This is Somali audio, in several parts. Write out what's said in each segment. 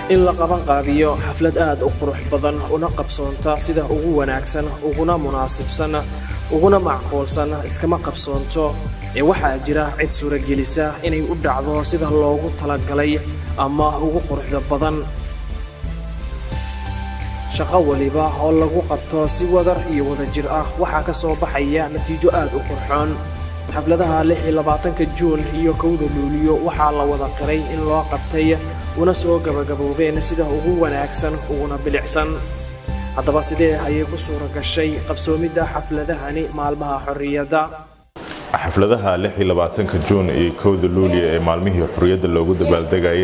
in la qaban qaabiyo xaflad aad u qurux badan una qabsoonta sida ugu wanaagsan uguna munaasibsan uguna macquulsan iskama qabsoonto ee waxa jira cid suuragelisa inay u dhacdo sida loogu talagalay ama ugu quruxda badan shaqo waliba oo lagu qabto si wadar iyo wadajir ah waxa ka soo baxaya natiijo aad u qurxoon xafladaha 26 Juun iyo 1 Luulyo waxa la wada qiray in loo qabtay una soo gabagaboobeen sida ugu wanaagsan uguna bilicsan haddaba sidee ayay ku suura gashay qabsoomida xafladahani maalmaha xorriyadda xafladaha 26 Juun iyo 1 Luulyo ee maalmihii xorriyadda loogu dabaaldegay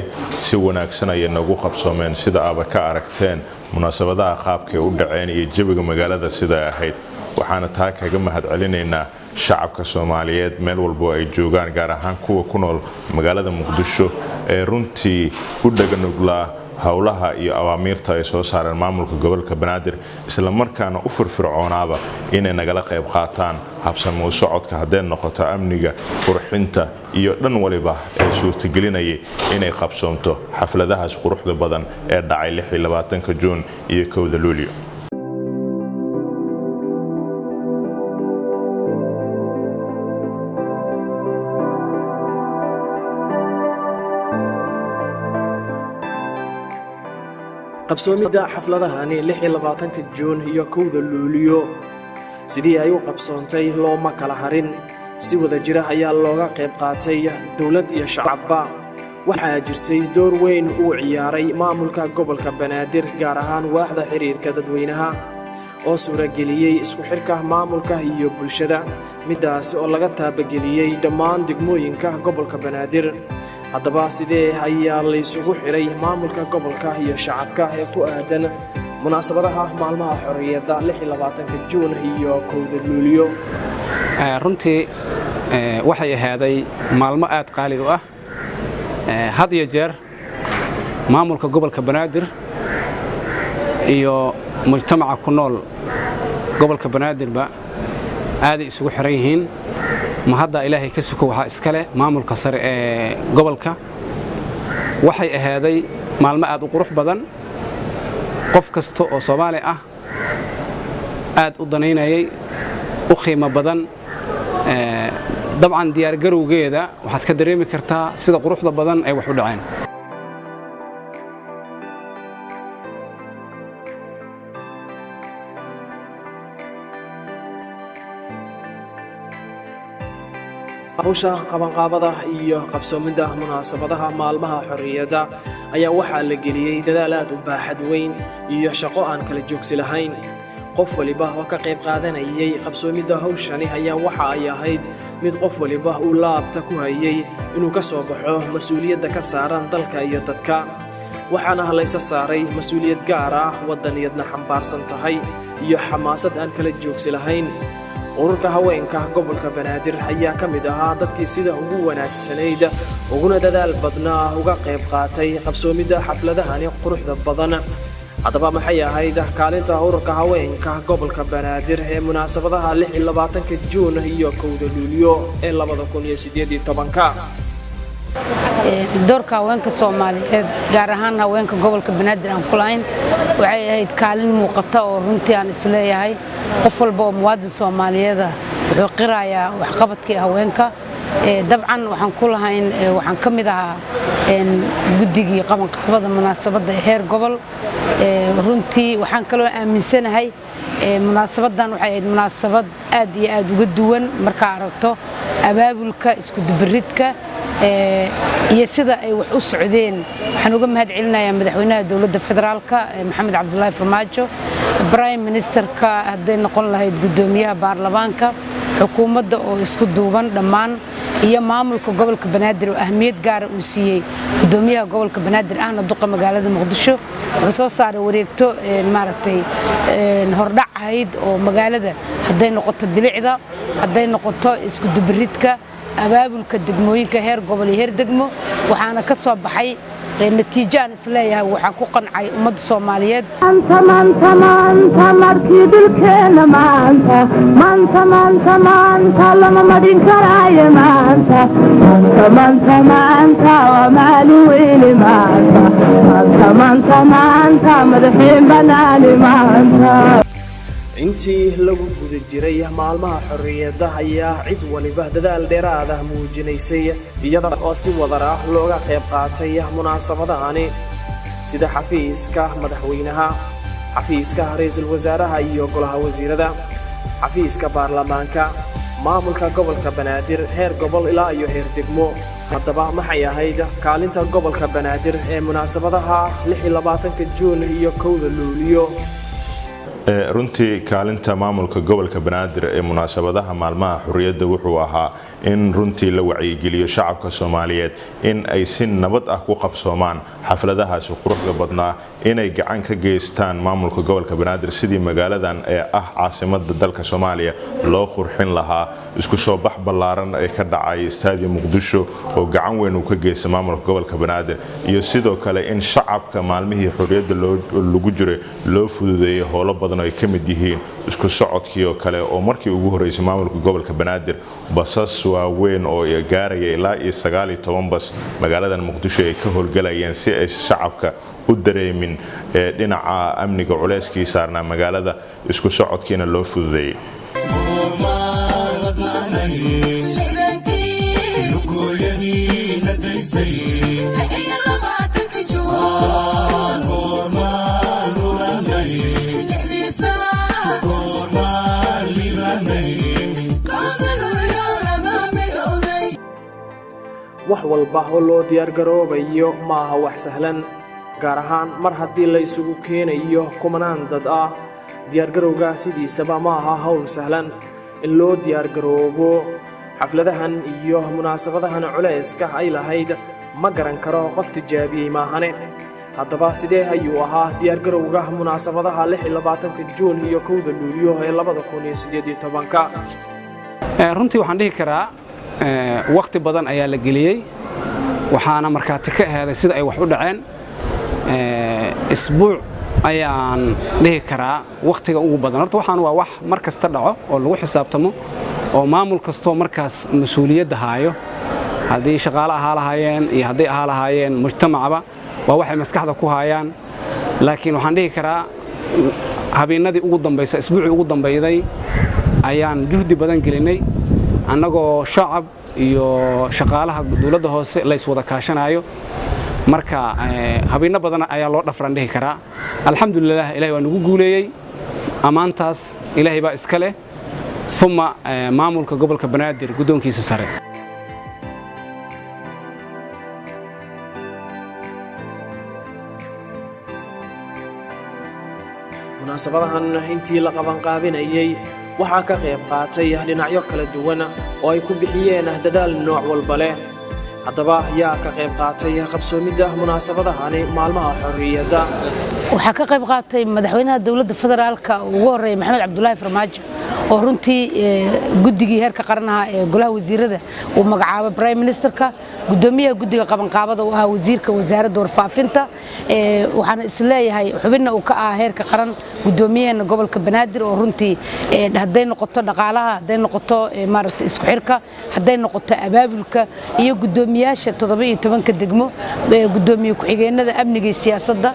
si wanaagsan ay nagu qabsoomeen sida aad ka aragteen munaasabadaha qaabka u dhaceen iyo jawiga magaalada sida ahayd waxaana taa kaga mahadcelinaynaa shacabka Soomaaliyeed meel walba ay joogaan gaar ahaan kuwa ku nool magaalada Muqdisho ee runtii u dhaganugla hawlaha iyo awaamiirta ay soo saareen maamulka gobolka Banaadir isla markaana u firfircoonaaba inay nagala qayb qaataan habsami u socodka hadeen noqoto amniga qurxinta iyo dhan waliba ee suurtagelinayay inay qabsoonto xafladahaas quruxda badan ee dhacay 26 Juun iyo 1 Luulyo qabsoomida xafladahani 26 Juun iyo 1 Luulyo sidii ay u qabsoontay looma kala harin si wada jira ayaa looga qayb qaatay dawlad iyo shacabba waxa jirtay door weyn uu ciyaaray maamulka gobolka Banaadir gaar ahaan waaxda xiriirka dadweynaha oo suurageliyay isku xirka maamulka iyo bulshada midaas oo laga taabageliyay dhammaan degmooyinka gobolka Banaadir haddaba sidee ayaa la isugu xiray maamulka gobolka iyo shacabka ee ku aadan munaasabadaha maalmaha xorriyadda 26 Juun iyo 1 Luulyo runtii waxay ahaaday maalmo aad qaali u ah had iyo jeer maamulka gobolka Banaadir iyo mujtamaca ku nool gobolka Banaadirba aad isugu xiran yihiin ma hadda ilaahay ka suko waxa iskale maamulka sare ee gobolka waxay ahaaday maalmo aad u qurux badan qof kasto oo Soomaali ah aad u daneynayay u qiimo badan dabcan diyaar garowgeeda waxaad ka dareemi kartaa sida quruxda badan ay wax u dhaceen hawsha qabanqaabada iyo qabsoomida munaasabadaha maalmaha xorriyadda ayaa waxaa la geliyay dadaal aad u baaxad weyn iyo shaqo aan kala joogsi lahayn qof waliba oo ka qayb qaadanayay qabsoomida hawshani ayaa waxa ay ahayd mid qof waliba uu laabta ku hayay inuu ka soo baxo mas'uuliyadda ka saaran dalka iyo dadka waxaana halaysa saaray mas'uuliyad gaar ah wadaniyadna xambaarsan tahay iyo xamaasad aan kala joogsi lahayn ururka haweenka gobolka Banaadir ayaa ka mid ahaa dadkii sida ugu wanaagsanayd uguna dadaal badnaa uga qayb qaatay qabsoomida xafladahani quruxda badan haddaba maxay ahayd kaalinta ururka haweenka gobolka Banaadir ee munaasabadaha 26 Juun iyo 1 Luulyo ee 2018 doorka haweenka Soomaaliyeed gaar ahaan haweenka gobolka Banaadir aan kulayn waxay ahayd kaalin muuqata oo runtii aan isleeyahay qof walba oo muwaadin Soomaaliyeed wuxuu qirayaa wax qabadkii haweenka dabcan waxaan ku lahayn waxaan ka mid ahaa guddigii qabanqaabada munaasabadda heer gobol runtii waxaan kaloo aaminsanahay munaasabadan waxay ahayd munaasabad aad iyo aad uga duwan marka aragto abaabulka isku dubaridka iyo sida ay wax u socdeen waxaan uga mahadcelinayaa madaxweynaha dawladda federaalka Maxamed Cabdullaahi Farmaajo prime ministerka haday noqon lahayd gudoomiyaha baarlamaanka xukuumadda oo isku duuban dhammaan iyo maamulka gobolka Banaadir oo ahmiyad gaar ah u siiyay gudoomiyaha gobolka Banaadir ahna duqa magaalada Muqdisho wuxuu soo saaray wareegto maaragtay hordhac ahayd oo magaalada haday noqoto bilicda haday noqoto isku dubaridka abaabulka degmooyinka heer gobol iyo heer degmo waxaana ka soo baxay natiijo aan isleeyahay waxa ku qancay ummadda Soomaaliyeed maanta markii dilkeena maanta lama madin karaayo maanta waa maalin weyn maanta maanta madaxiin banaani maanta. intii lagu guda jiray maalmaha xorriyadda ayaa cid waliba dadaal dheeraad ah muujinaysay iyada oo si wadar ah looga qayb qaatay munaasabadahani sida xafiiska madaxweynaha, xafiiska ra'iisul wasaaraha iyo golaha wasiirada, xafiiska baarlamaanka, maamulka gobolka Banaadir heer gobol ilaa iyo heer degmo. haddaba maxay ahayd kaalinta gobolka Banaadir ee munaasabadaha 26 Juun iyo 1 Luulyo? runtii kaalinta maamulka gobolka Banaadir ee munaasabadaha maalmaha xurriyadda wuxuu ahaa in runtii la wacyigeliyo shacabka Soomaaliyeed in ay si nabad ah ku qabsoomaan xafladahaas quruxda badnaa, inay gacan ka geystaan maamulka gobolka Banaadir sidii magaaladan ee ah caasimadda dalka Soomaaliya loo qurxin lahaa. isku soo bax ballaaran ee ka dhacay Stadium Muqdisho oo gacan weyn uu ka geystay maamulka gobolka Banaadir, iyo sidoo kale in shacabka maalmihii xurriyadda lagu jiray loo fududeeyo howlo badan oo ay ka mid yihiin isku socodkii oo kale oo markii ugu horeysay maamulka gobolka Banaadir basas waaweyn oo gaaraya ilaa 19 bas magaaladan Muqdisho ay ka howlgalayeen si ay shacabka u dareemin dhinaca amniga culeyskii saarnaa magaalada, isku socodkiina loo fududeeyay. wax walba oo loo diyaar garoobayo maaha wax sahlan, gaar ahaan mar haddii la isugu keenayo kumanaan dad ah. diyaar garowga sidiisaba maaha hawl sahlan. in loo diyaar garoobo xafladahan iyo munaasabadahan culeyska ay lahayd ma garan karo qof tijaabiyey maahane. haddaba sidee ayuu ahaa diyaar garowga munaasabadaha 26 Juun iyo 1 Luulyo ee 2018? runtii waxaan dhihi karaa waqti badan ayaa la geliyay, waxaana markaati ka ahaaday sida ay wax u dhaceen. isbuuc ayaan dhihi karaa waqtiga ugu badan. horta waxaan waa wax mar kasta dhaco oo lagu xisaabtamo oo maamul kastoo markaas mas'uuliyadda haayo, haddii shaqaale ahaa lahaayeen iyo haddii ahaa lahaayeen mujtamacba, waa waxay maskaxda ku haayaan. laakiin waxaan dhihi karaa habeenadii ugu dambeysay, isbuucii ugu dambeeyay ayaan juhdi badan gelinay annagoo shacab iyo shaqaalaha dawladda hoose la iswada kaashanayo. marka habeena badan ayaa loo dhafran dhihi karaa. alxamdulillah, ilaahay waa nagu guuleeyay, amaantaas ilaahay baa iska leh. thumma maamulka gobolka Banaadir gudoonkiisa sare. munaasabadahan intii la qaban qaabinayay waxaa ka qayb qaatay dhinacyo kala duwan oo ay ku bixiyeen dadaal nooc walba leh. haddaba yaa ka qayb qaatay qabsoomidda munaasabadahani maalmaha xorriyadda? waxaa ka qayb qaatay madaxweynaha dawladda federaalka ugu horeeyay Maxamed Cabdullaahi Farmaajo oo runtii guddigii heerka qaranaha ee golaha wasiirada uu magacaabay prime ministerka, gudoomiyaha guddiga qabanqaabada oo ah wasiirka wasaaradda warfaafinta. waxaan isleeyahay xubinna uu ka ah heerka qaran gudoomiyaha gobolka Banaadir oo runtii haday noqoto dhaqaalaha, haday noqoto maaragtay isku xirka, haday noqoto abaabulka iyo gudoomiyaasha 17 degmo, gudoomiye ku-xigeenada amniga iyo siyaasadda,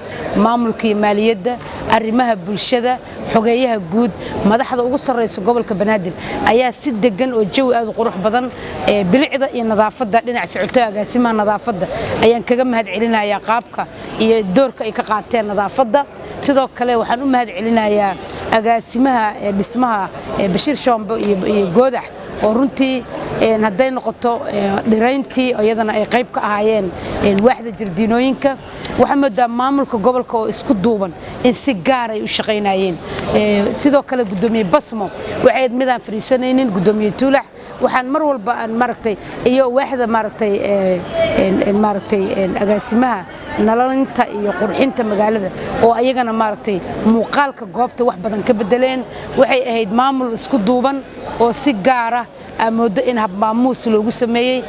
maamulka iyo maaliyadda, arrimaha bulshada, xogeeyaha guud, madaxda ugu sareysa gobolka Banaadir ayaa si degan oo jawi aad u qurux badan bilicda iyo nadaafadda dhinac socotay agaasimaha nadaafadda ayaan kaga mahad celinayaa qaabka iyo doorka ay ka qaateen nadaafadda. sidoo kale waxaan u mahad celinayaa agaasimaha dhismaha Bashiir Shoombo iyo Goodax oo runtii haday noqoto dhirayntii iyadana ay qayb ka ahaayeen waaxda jardiinooyinka. waxaa moodaa maamulka gobolka oo isku duuban in si gaar ay u shaqeynayeen. sidoo kale gudoomiye Basmo waxay midaan fariisanayeen gudoomiye Tuulax, waxaan mar walba aan maragtay iyo waaxda maragtay agaasimaha nalalinta iyo qurxinta magaalada oo ayagana maragtay muuqaalka goobta wax badan ka bedeleen. waxay ahayd maamul isku duuban oo si gaar ah amoodo in hab maamuus loogu sameeyay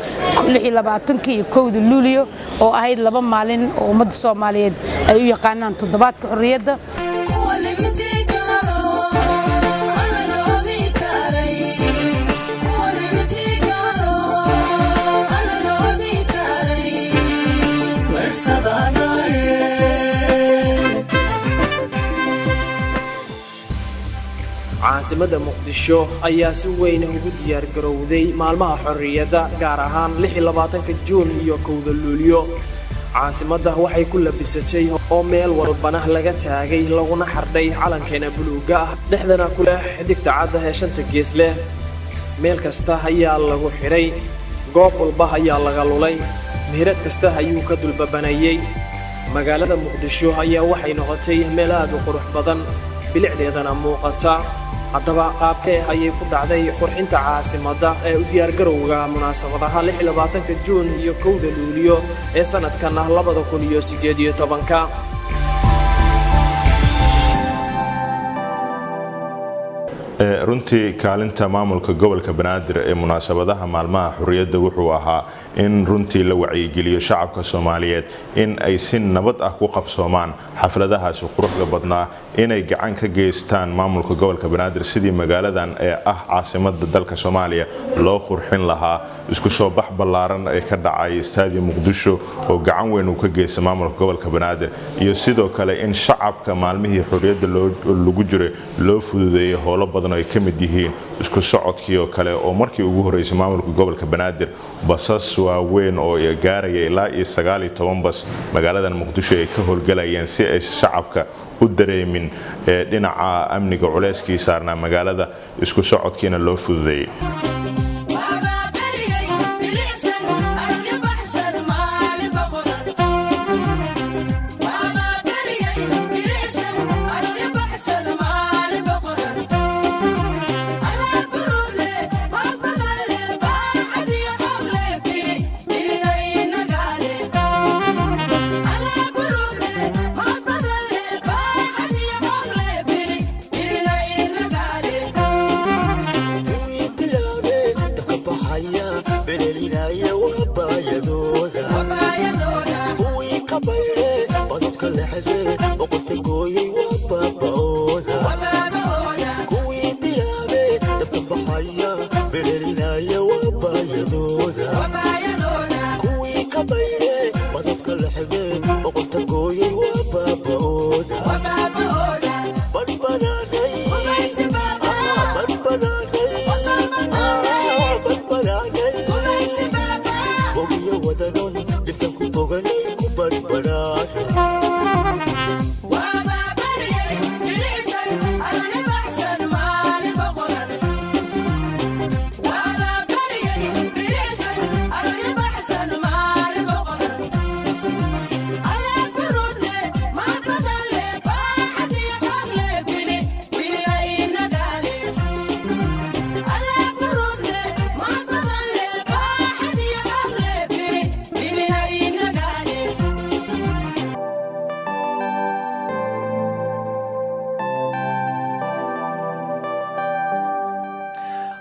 26 iyo 1 Luulyo oo ahayd 2 maalin oo ummadda Soomaaliyeed ay u yaqaanaan toddobaadka xorriyadda. caasimadda muqdisho ayaa si weyn ugu diyaargarowday maalmaha xorriyadda gaar ahaan 26 juun iyo 1 luulyo caasimadda waxay ku labisatay oo meel walbana laga taagay laguna xardhay calankeena buluuga ah dhexdana ku leh xidigta cadda ee shanta gees leh meel kasta ayaa lagu xiray goob walba ayaa laga lulay meherad kasta ayuu ka dulbabanayay magaalada muqdisho ayaa waxay noqotay meel aad u qurux badan bilicdeedana muuqata haddaba qaabkee ayay ku dhacday qurxinta caasimadda ee u diyaargarowga munaasabadaha 26 juun iyo 1 luulyo ee sanadkan 2018 runtii kaalinta maamulka gobolka banaadir ee munaasabadaha maalmaha xurriyadda wuxuu ahaa in runtii la wacyigeliyo shacabka Soomaaliyeed in ay si nabad ah ku qabsoomaan xafladahaas quruxda badnaa inay gacan ka geystaan maamulka gobolka banaadir sidii magaaladan ee ah caasimadda dalka Soomaaliya loo qurxin lahaa isku soo bax ballaaran ee ka dhacay Stadium Muqdisho oo gacan weyn uu ka geystay maamulka gobolka banaadir iyo sidoo kale in shacabka maalmihii xurriyadda lagu jiray loo fududeeyo howlo badan ay ka mid yihiin isku socodkii oo kale oo markii ugu horeysay maamulka gobolka banaadir basas waaweyn oo gaaraya ilaa 19 bas magaaladan muqdisho ay ka howlgalayeen si ay shacabka u dareemin dhinaca amniga culeyskii saarnaa magaalada isku socodkiina loo fududeeyay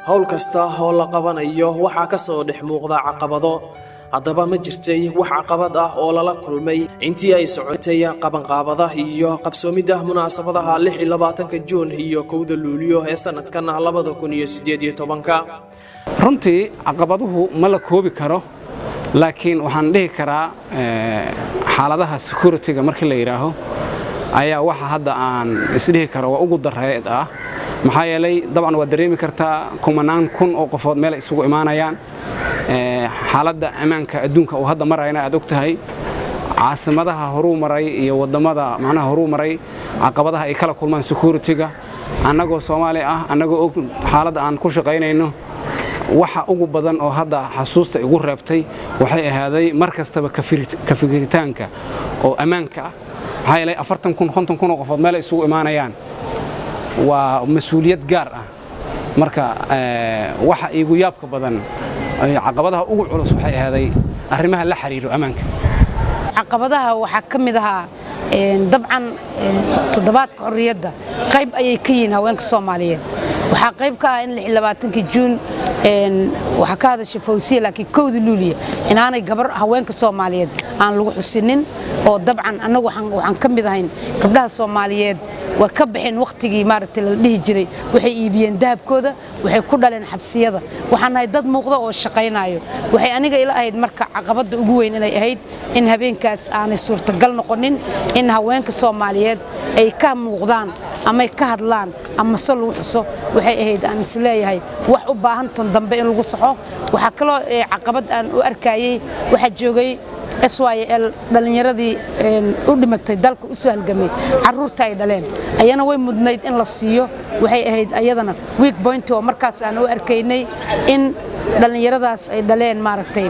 hawl kasta oo la qabanayo waxa ka soo dhex muuqda caqabado haddaba ma jirtay wax caqabad ah oo lala kulmay intii ay socotay qabanqaabada iyo qabsoomidda munaasabadaha 26 juun iyo 1 luulyo ee sanadkan 2018 runtii caqabaduhu ma la koobi karo laakiin waxaan dhihi karaa xaaladaha security-ga markii la yiraaho ayaa waxa hadda aan isdhihi karo waa ugu dareed ah maxaa yeelay dabcan waa dareemi kartaa kumanaan kun oo qofood meel isugu imaanayaan xaaladda amaanka adduunka oo hadda marayna aad ogtahay caasimadaha horuu maray iyo wadamada macnaha horuu maray caqabadaha ay kala kulmaan security-ga annagoo Soomaali ah annagoo og xaaladda aan ku shaqaynayno waxa ugu badan oo hadda xasuusta igu reebtay waxay ahaaday markastaba ka fikiritaanka oo amaanka ah maxaa yeelay 40 kun 50 kun oo qofood meel isugu imaanayaan waa mas'uuliyad gaar ah marka waxa igu yaabka badan caqabadaha ugu culus waxay ahaaday arrimaha la xiriiro amaanka caqabadaha waxa kamid ah dabcan toddobaadka xorriyadda qayb ayay ka yihiin haweenka Soomaaliyeed waxa qayb ka ah in 26 Juun waxa ka hadashay Fawsiya laakiin 1 Luulyo inaanay gabar haweenka Soomaaliyeed aan lagu xusinin oo dabcan anagu waxaan kamid ahayn gabdhaha Soomaaliyeed waa ka bixin waqtigii maaragtay la dhihi jiray waxay iibiyeen dahabkooda waxay ku dhaleen xabsiyada waxaan nahay dad muuqda oo shaqaynayo waxay aniga ila ahayd marka caqabada ugu weyn inay ahayd in habeenkaas aanay suurtagal noqonin in haweenka Soomaaliyeed ay ka muuqdaan amay ka hadlaan ama se lagu xuso waxay ahayd aan isleeyahay wax u baahan tan dambe in lagu saxo waxaa kaloo caqabad aan u arkayay waxaa joogay SYL dhalinyaradii u dhimatay dalka u soo halgamay caruurta ay dhaleen ayana way mudnayd in la siiyo waxay ahayd ayadana weak point oo markaas aan u arkaynay in dhalinyaradaas ay dhaleen maaragtay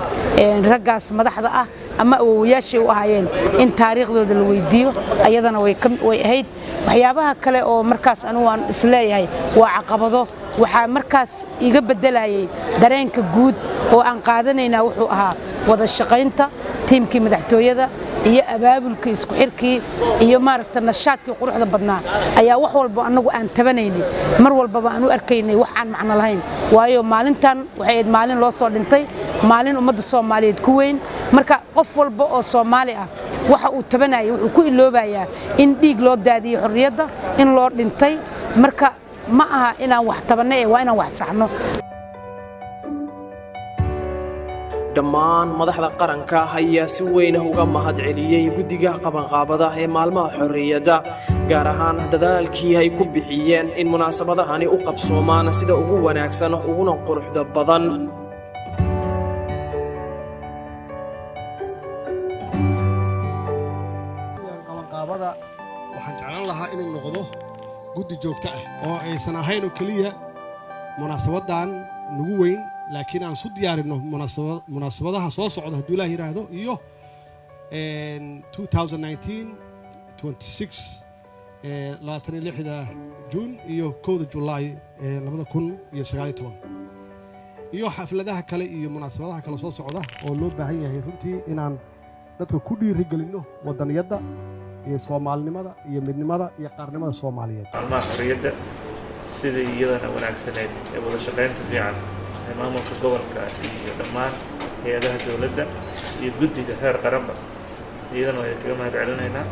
raggaas madaxda ah ama awoowayaashii u ahaayeen in taariikhdooda la weydiiyo ayadana way ahayd waxyaabaha kale oo markaas anigu aan isleeyahay waa caqabado waxaa markaas iga bedelayay dareenka guud oo aan qaadanaynaa wuxuu ahaa wada shaqaynta tiimkii madaxtooyada iyo abaabulkii isku xirkii iyo maaragta nashaadkii quruxda badnaa ayaa wax walba anagu aan tabanaynay mar walbaba aan u arkaynay wax aan macno lahayn waayo maalintan waxay ahayd maalin loo soo dhintay maalin ummadda Soomaaliyeed ku weyn marka qof walba oo Soomaali ah waxa uu tabanayay wuxuu ku iloobayaa in dhiig loo daadiyo xorriyadda in loo dhintay marka ma aha inaan wax tabanay waa inaan wax saxno dhammaan madaxda qaranka ayaa si weyn uga mahad celiyay guddiga qabanqaabada ee maalmaha xorriyadda gaar ahaan dadaalkii ay ku bixiyeen in munaasabadahani u qabsoomaan sida ugu wanaagsan uguna quruxda badan qabanqaabada waxaan jeclaan lahaa inuu noqdo guddi joogto ah oo aysan ahayn oo kaliya munaasabadan nagu weyn laakiin aan soo diyaarino munaasabadaha soo socda haddii Ilaahay yiraahdo iyo 2019 26 26 June iyo 1 July 2019 iyo xafladaha kale iyo munaasabadaha kale soo socda oo loo baahan yahay runtii inaan dadka ku dhiirigelino wadaniyada iyo Soomaalinimada iyo midnimada iyo qaranimada Soomaaliyeed maalmaha xorriyadda sidii iyadana wanaagsaneed ee wada shaqaynta fiican maamulka gobolka iyo dhammaan hay'adaha dawladda iyo guddiga heer qaranba iyadana way kaga mahad celinaynaa